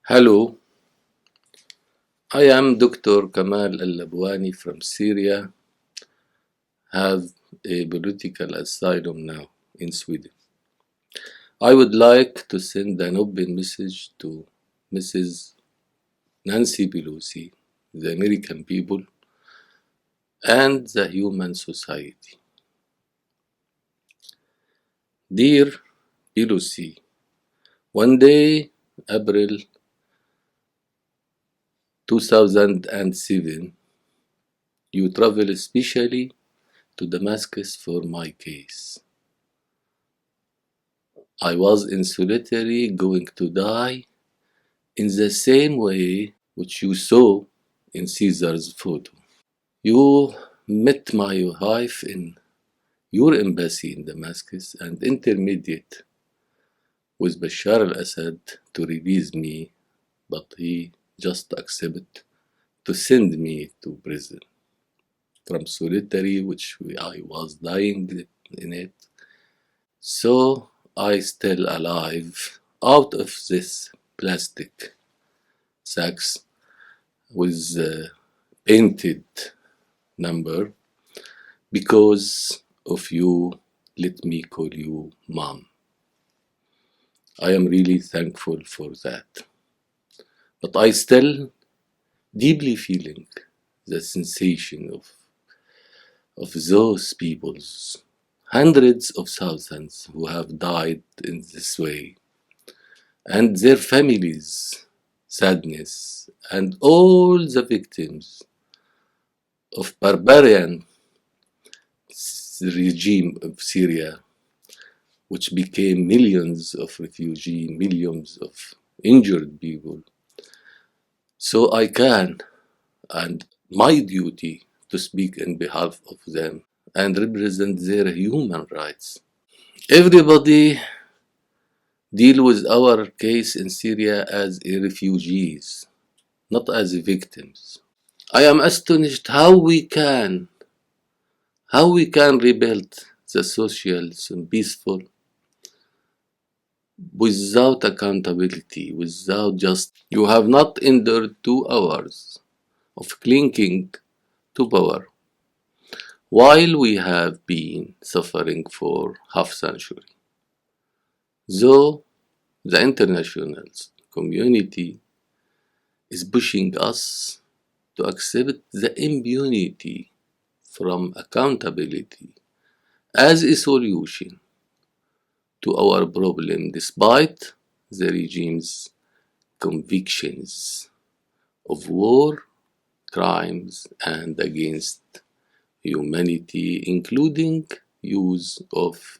Hello, I am Dr. Kamal Al-Labwani from Syria, have a political asylum now in Sweden. I would like to send an open message to Ms Nancy Peloci, the American people, and the human society. Dear Pelosi, one day, April 2007, you travel especially to Damascus for my case. I was in solitary going to die in the same way which you saw in Caesar's photo. You met my wife in your embassy in Damascus and intermediate with Bashar al-Assad to release me, but he just accepted to send me to prison from solitary which I was dying in it. So I still alive out of this plastic sacks with painted number because of you. Let me call you mom. I am really thankful for that, but I still deeply feeling the sensation of those peoples, hundreds of thousands who have died in this way, and their families' sadness, and all the victims of barbarian regime of Syria, which became millions of refugees, millions of injured people. So I can, and my duty to speak in behalf of them and represent their human rights. Everybody deal with our case in Syria as refugees, not as victims. I am astonished how we can rebuild the social and peaceful without accountability, without just. You have not endured 2 hours of clinging to power, while we have been suffering for half century. Though the international community is pushing us to accept the impunity from accountability as a solution to our problem, despite the regime's convictions of war crimes and against humanity, including use of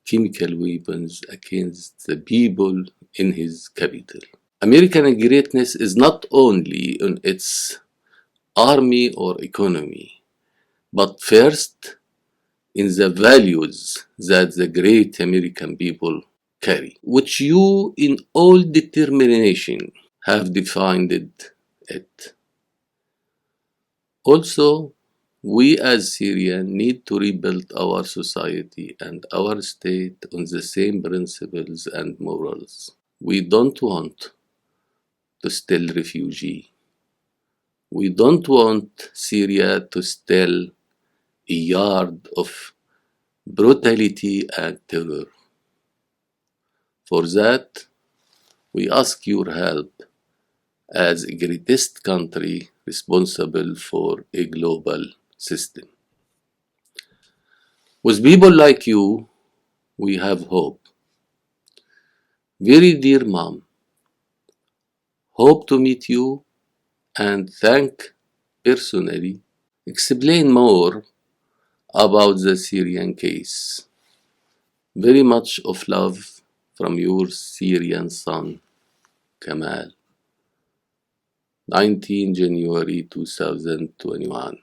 chemical weapons against the people in his capital. American greatness is not only in its army or economy, but first in the values that the great American people carry, which you in all determination have defined it. Also, we as Syrians need to rebuild our society and our state on the same principles and morals. We don't want to still refugee. We don't want Syria to still a yard of brutality and terror. For that, we ask your help as a greatest country responsible for a global system. With people like you, we have hope. Very dear mom, hope to meet you and thank personally. Explain more about the Syrian case. Very much of love from your Syrian son, Kamal. 19 January 2021.